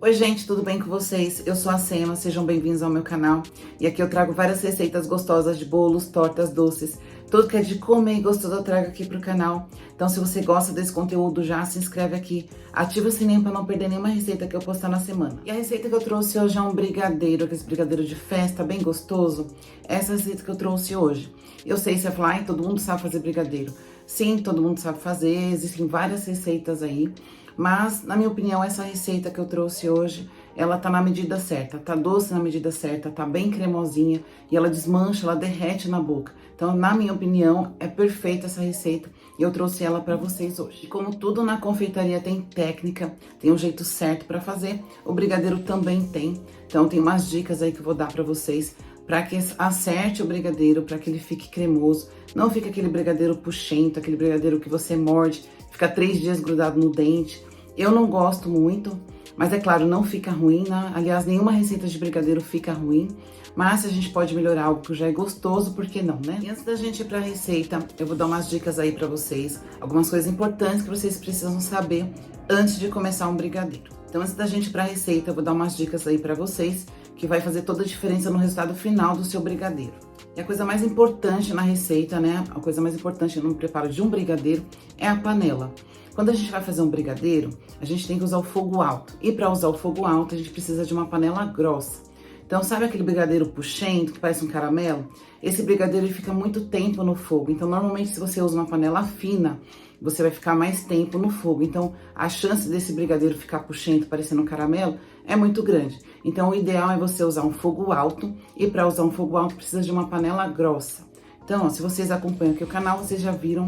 Oi gente, tudo bem com vocês? Eu sou a Sema, sejam bem-vindos ao meu canal. E aqui eu trago várias receitas gostosas de bolos, tortas, doces. Tudo que é de comer e gostoso eu trago aqui pro canal. Então se você gosta desse conteúdo, já se inscreve aqui. Ativa o sininho para não perder nenhuma receita que eu postar na semana. E a receita que eu trouxe hoje é um brigadeiro, aquele brigadeiro de festa, bem gostoso. Essa é a receita que eu trouxe hoje. Eu sei se você vai falar, todo mundo sabe fazer brigadeiro. Sim, todo mundo sabe fazer, existem várias receitas aí. Mas, na minha opinião, essa receita que eu trouxe hoje, ela tá na medida certa, tá doce na medida certa, tá bem cremosinha e ela desmancha, ela derrete na boca. Então, na minha opinião, é perfeita essa receita e eu trouxe ela para vocês hoje. E como tudo na confeitaria tem técnica, tem um jeito certo para fazer, o brigadeiro também tem. Então, tem umas dicas aí que eu vou dar para vocês para que acerte o brigadeiro, para que ele fique cremoso, não fique aquele brigadeiro puxento, aquele brigadeiro que você morde, fica 3 dias grudado no dente. Eu não gosto muito, mas é claro, não fica ruim, né? Aliás, nenhuma receita de brigadeiro fica ruim, mas se a gente pode melhorar algo que já é gostoso, por que não, né? E antes da gente ir para a receita, eu vou dar umas dicas aí para vocês, algumas coisas importantes que vocês precisam saber antes de começar um brigadeiro. Então, antes da gente ir para a receita, eu vou dar umas dicas aí para vocês, que vai fazer toda a diferença no resultado final do seu brigadeiro. E a coisa mais importante na receita, né? A coisa mais importante no preparo de um brigadeiro é a panela. Quando a gente vai fazer um brigadeiro, a gente tem que usar o fogo alto. E para usar o fogo alto, a gente precisa de uma panela grossa. Então, sabe aquele brigadeiro puxento, que parece um caramelo? Esse brigadeiro ele fica muito tempo no fogo. Então, normalmente, se você usa uma panela fina, você vai ficar mais tempo no fogo. Então, a chance desse brigadeiro ficar puxento, parecendo um caramelo, é muito grande. Então, o ideal é você usar um fogo alto. E para usar um fogo alto, precisa de uma panela grossa. Então, ó, se vocês acompanham aqui o canal, vocês já viram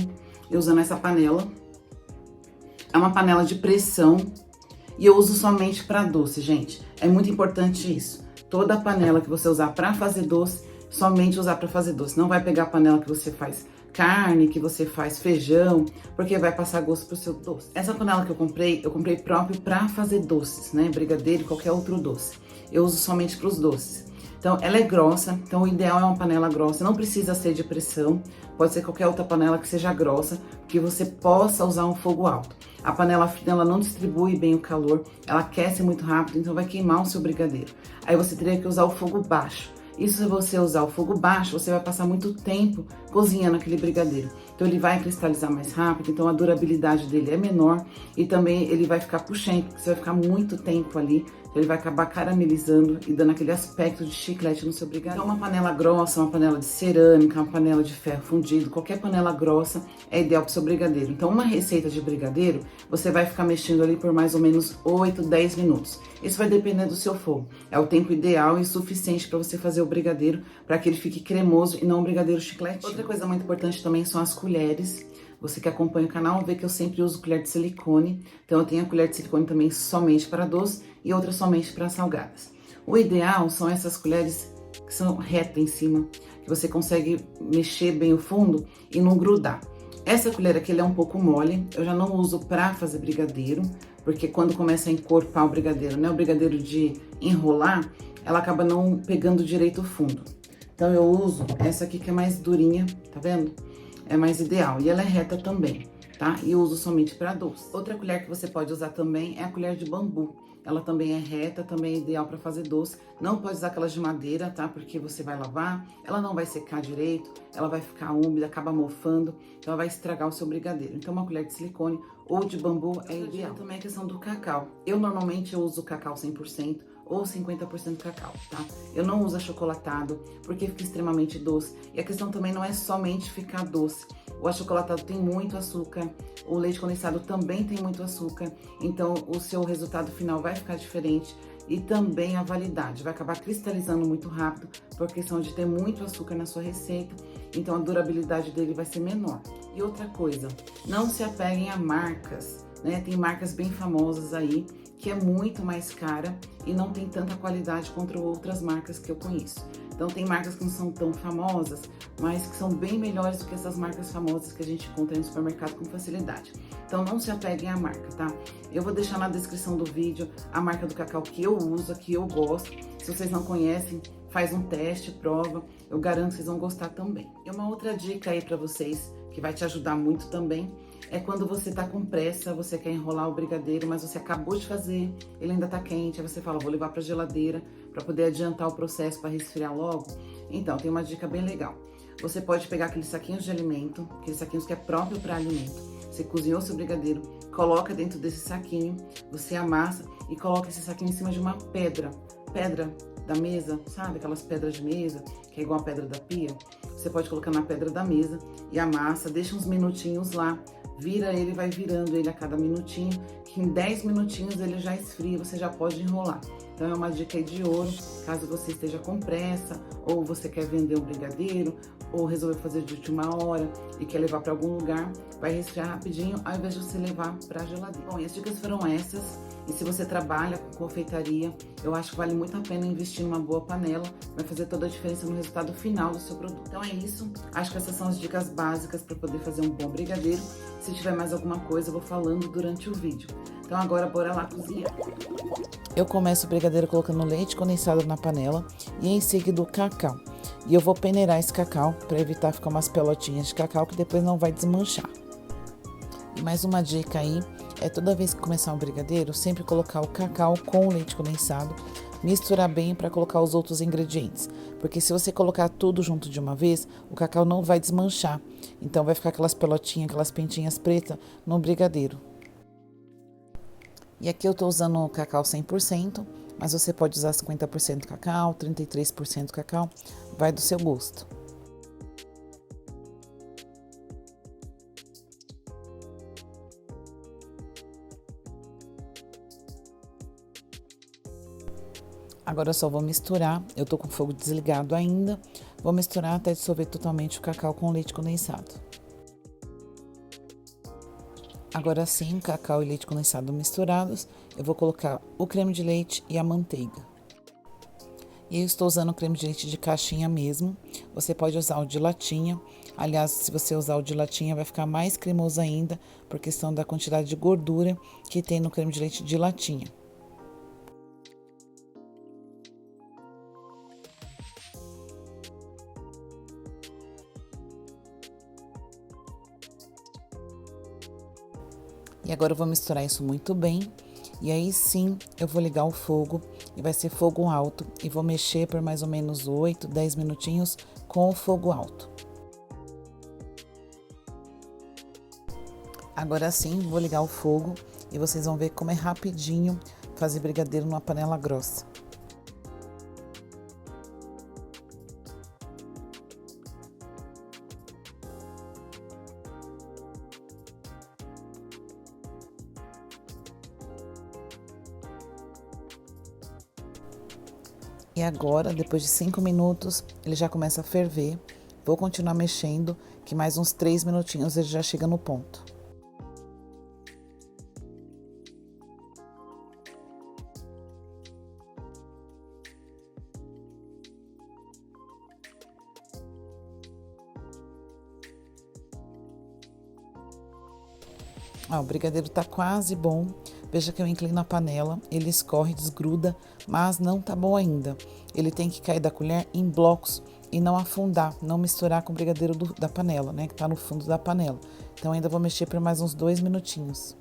eu usando essa panela. É uma panela de pressão e eu uso somente para doce, gente. É muito importante isso. Toda panela que você usar para fazer doce, somente usar para fazer doce. Não vai pegar a panela que você faz carne, que você faz feijão, porque vai passar gosto pro seu doce. Essa panela que eu comprei próprio para fazer doces, né? Brigadeiro e qualquer outro doce. Eu uso somente para os doces. Então, ela é grossa, então o ideal é uma panela grossa, não precisa ser de pressão, pode ser qualquer outra panela que seja grossa, que você possa usar um fogo alto. A panela fina, ela não distribui bem o calor, ela aquece muito rápido, então vai queimar o seu brigadeiro. Aí você teria que usar o fogo baixo. Isso, se você usar o fogo baixo, você vai passar muito tempo cozinhando aquele brigadeiro. Então, ele vai cristalizar mais rápido, então a durabilidade dele é menor e também ele vai ficar puxento, porque você vai ficar muito tempo ali. Ele vai acabar caramelizando e dando aquele aspecto de chiclete no seu brigadeiro. Então, uma panela grossa, uma panela de cerâmica, uma panela de ferro fundido, qualquer panela grossa é ideal para o seu brigadeiro. Então, uma receita de brigadeiro, você vai ficar mexendo ali por mais ou menos 8, 10 minutos. Isso vai depender do seu fogo. É o tempo ideal e suficiente para você fazer o brigadeiro, para que ele fique cremoso e não um brigadeiro chiclete. Outra coisa muito importante também são as colheres. Você que acompanha o canal vê que eu sempre uso colher de silicone. Então, eu tenho a colher de silicone também somente para doce e outra somente para salgadas. O ideal são essas colheres que são retas em cima, que você consegue mexer bem o fundo e não grudar. Essa colher aqui ela é um pouco mole, eu já não uso para fazer brigadeiro, porque quando começa a encorpar o brigadeiro, né, o brigadeiro de enrolar, ela acaba não pegando direito o fundo. Então, eu uso essa aqui que é mais durinha, tá vendo? É mais ideal. E ela é reta também, tá? E eu uso somente para doce. Outra colher que você pode usar também é a colher de bambu. Ela também é reta, também é ideal para fazer doce. Não pode usar aquelas de madeira, tá? Porque você vai lavar, ela não vai secar direito, ela vai ficar úmida, acaba mofando, então ela vai estragar o seu brigadeiro. Então, uma colher de silicone ou de bambu é ideal. Também a questão do cacau. Eu normalmente uso cacau 100%. Ou 50% cacau, tá? Eu não uso achocolatado, porque fica extremamente doce. E a questão também não é somente ficar doce. O achocolatado tem muito açúcar, o leite condensado também tem muito açúcar, então o seu resultado final vai ficar diferente. E também a validade, vai acabar cristalizando muito rápido, por questão de ter muito açúcar na sua receita, então a durabilidade dele vai ser menor. E outra coisa, não se apeguem a marcas, né? Tem marcas bem famosas aí, que é muito mais cara e não tem tanta qualidade contra outras marcas que eu conheço. Então, tem marcas que não são tão famosas, mas que são bem melhores do que essas marcas famosas que a gente encontra no supermercado com facilidade. Então, não se apeguem à marca, tá? Eu vou deixar na descrição do vídeo a marca do cacau que eu uso, que eu gosto. Se vocês não conhecem, faz um teste, prova. Eu garanto que vocês vão gostar também. E uma outra dica aí pra vocês, que vai te ajudar muito também, é quando você tá com pressa, você quer enrolar o brigadeiro, mas você acabou de fazer, ele ainda tá quente, aí você fala, vou levar pra geladeira para poder adiantar o processo para resfriar logo. Então, tem uma dica bem legal. Você pode pegar aqueles saquinhos de alimento, aqueles saquinhos que é próprio para alimento. Você cozinhou seu brigadeiro, coloca dentro desse saquinho, você amassa e coloca esse saquinho em cima de uma pedra da mesa, sabe? Aquelas pedras de mesa, que é igual a pedra da pia. Você pode colocar na pedra da mesa e amassa, deixa uns minutinhos lá, vira ele, vai virando ele a cada minutinho, que em 10 minutinhos ele já esfria, você já pode enrolar. Então é uma dica aí de ouro, caso você esteja com pressa, ou você quer vender um brigadeiro, ou resolveu fazer de última hora e quer levar para algum lugar, vai resfriar rapidinho, ao invés de você levar para a geladeira. Bom, e as dicas foram essas. E se você trabalha com confeitaria, eu acho que vale muito a pena investir numa boa panela, vai fazer toda a diferença no resultado final do seu produto. Então é isso, acho que essas são as dicas básicas para poder fazer um bom brigadeiro. Se tiver mais alguma coisa, eu vou falando durante o vídeo. Então agora bora lá cozinhar. Eu começo o brigadeiro colocando leite condensado na panela e em seguida o cacau. E eu vou peneirar esse cacau para evitar ficar umas pelotinhas de cacau que depois não vai desmanchar. E mais uma dica aí, é toda vez que começar um brigadeiro, sempre colocar o cacau com o leite condensado, misturar bem para colocar os outros ingredientes. Porque se você colocar tudo junto de uma vez, o cacau não vai desmanchar. Então vai ficar aquelas pelotinhas, aquelas pintinhas pretas no brigadeiro. E aqui eu tô usando o cacau 100%, mas você pode usar 50% cacau, 33% cacau, vai do seu gosto. Agora eu só vou misturar, eu tô com o fogo desligado ainda, vou misturar até dissolver totalmente o cacau com o leite condensado. Agora sim, cacau e leite condensado misturados, eu vou colocar o creme de leite e a manteiga. E eu estou usando o creme de leite de caixinha mesmo, você pode usar o de latinha. Aliás, se você usar o de latinha vai ficar mais cremoso ainda, por questão da quantidade de gordura que tem no creme de leite de latinha. E agora eu vou misturar isso muito bem. E aí sim, eu vou ligar o fogo e vai ser fogo alto. E vou mexer por mais ou menos 8, 10 minutinhos com o fogo alto. Agora sim, vou ligar o fogo e vocês vão ver como é rapidinho fazer brigadeiro numa panela grossa. E agora, depois de 5 minutos, ele já começa a ferver. Vou continuar mexendo, que mais uns 3 minutinhos ele já chega no ponto. Ó, o brigadeiro tá quase bom. Veja que eu inclino a panela, ele escorre, desgruda, mas não tá bom ainda. Ele tem que cair da colher em blocos e não afundar, não misturar com o brigadeiro da panela, né? Que tá no fundo da panela. Então ainda vou mexer por mais uns 2 minutinhos.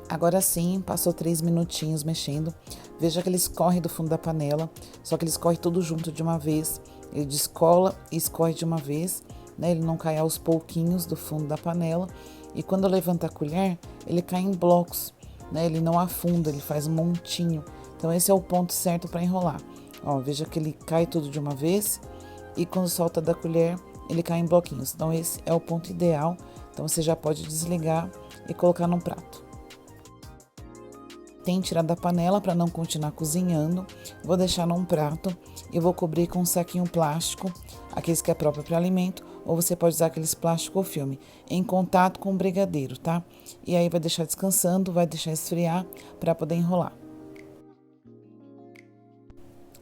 Agora sim, passou 3 minutinhos mexendo. Veja que ele escorre do fundo da panela, só que ele escorre tudo junto de uma vez. Ele descola e escorre de uma vez, né? Ele não cai aos pouquinhos do fundo da panela. E quando eu levanto a colher, ele cai em blocos, né? Ele não afunda, ele faz um montinho. Então esse é o ponto certo para enrolar. Ó, veja que ele cai tudo de uma vez e quando solta da colher, ele cai em bloquinhos. Então esse é o ponto ideal. Então você já pode desligar e colocar num prato. Tem que tirar da panela para não continuar cozinhando. Vou deixar num prato e vou cobrir com um saquinho plástico, aqueles que é próprio para alimento, ou você pode usar aqueles plástico ou filme, em contato com o brigadeiro, tá? E aí vai deixar descansando, vai deixar esfriar para poder enrolar.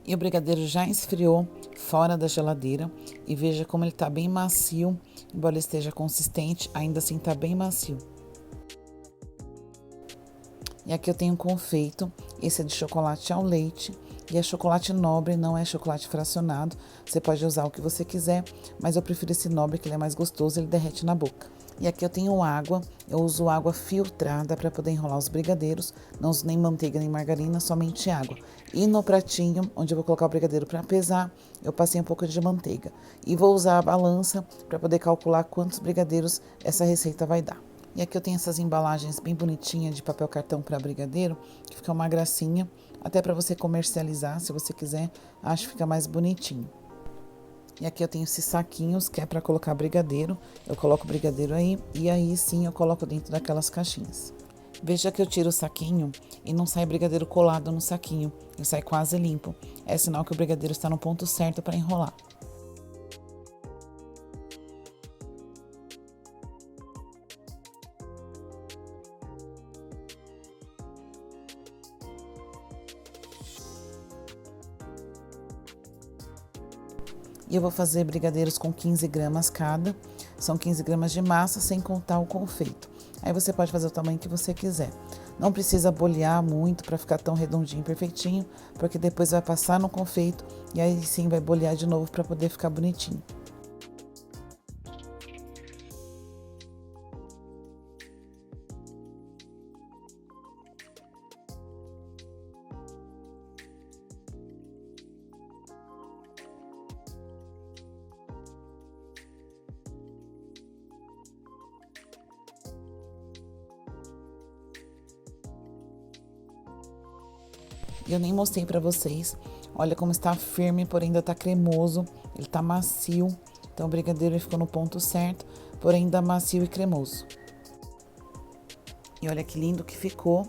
E o brigadeiro já esfriou fora da geladeira e veja como ele tá bem macio, embora ele esteja consistente, ainda assim tá bem macio. E aqui eu tenho um confeito, esse é de chocolate ao leite. E é chocolate nobre, não é chocolate fracionado. Você pode usar o que você quiser, mas eu prefiro esse nobre, que ele é mais gostoso, ele derrete na boca. E aqui eu tenho água, eu uso água filtrada para poder enrolar os brigadeiros. Não uso nem manteiga nem margarina, somente água. E no pratinho, onde eu vou colocar o brigadeiro para pesar, eu passei um pouco de manteiga. E vou usar a balança para poder calcular quantos brigadeiros essa receita vai dar. E aqui eu tenho essas embalagens bem bonitinhas de papel cartão para brigadeiro, que fica uma gracinha, até para você comercializar, se você quiser, acho que fica mais bonitinho. E aqui eu tenho esses saquinhos, que é para colocar brigadeiro. Eu coloco o brigadeiro aí, e aí sim eu coloco dentro daquelas caixinhas. Veja que eu tiro o saquinho e não sai brigadeiro colado no saquinho, ele sai quase limpo. É sinal que o brigadeiro está no ponto certo para enrolar. E eu vou fazer brigadeiros com 15 gramas cada. São 15 gramas de massa, sem contar o confeito. Aí você pode fazer o tamanho que você quiser. Não precisa bolhar muito para ficar tão redondinho, perfeitinho, porque depois vai passar no confeito e aí sim vai bolhar de novo para poder ficar bonitinho. Eu nem mostrei pra vocês. Olha como está firme, porém ainda tá cremoso. Ele tá macio. Então o brigadeiro ficou no ponto certo, porém ainda macio e cremoso. E olha que lindo que ficou.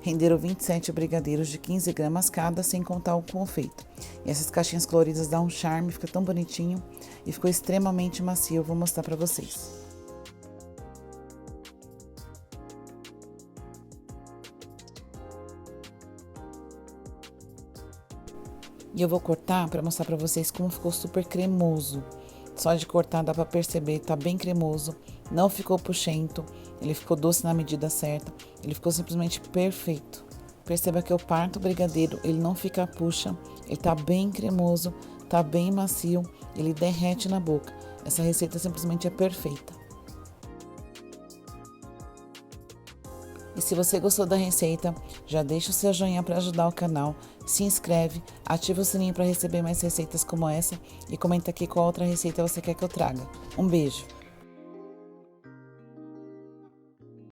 Renderam 27 brigadeiros de 15 gramas cada, sem contar o confeito. E essas caixinhas coloridas dão um charme, fica tão bonitinho. E ficou extremamente macio, eu vou mostrar pra vocês. E eu vou cortar para mostrar para vocês como ficou super cremoso. Só de cortar dá para perceber, tá bem cremoso, não ficou puxento, ele ficou doce na medida certa, ele ficou simplesmente perfeito. Perceba que eu parto o brigadeiro, ele não fica puxa, ele tá bem cremoso, tá bem macio, ele derrete na boca. Essa receita simplesmente é perfeita. E se você gostou da receita, já deixa o seu joinha para ajudar o canal, se inscreve, ativa o sininho para receber mais receitas como essa e comenta aqui qual outra receita você quer que eu traga. Um beijo!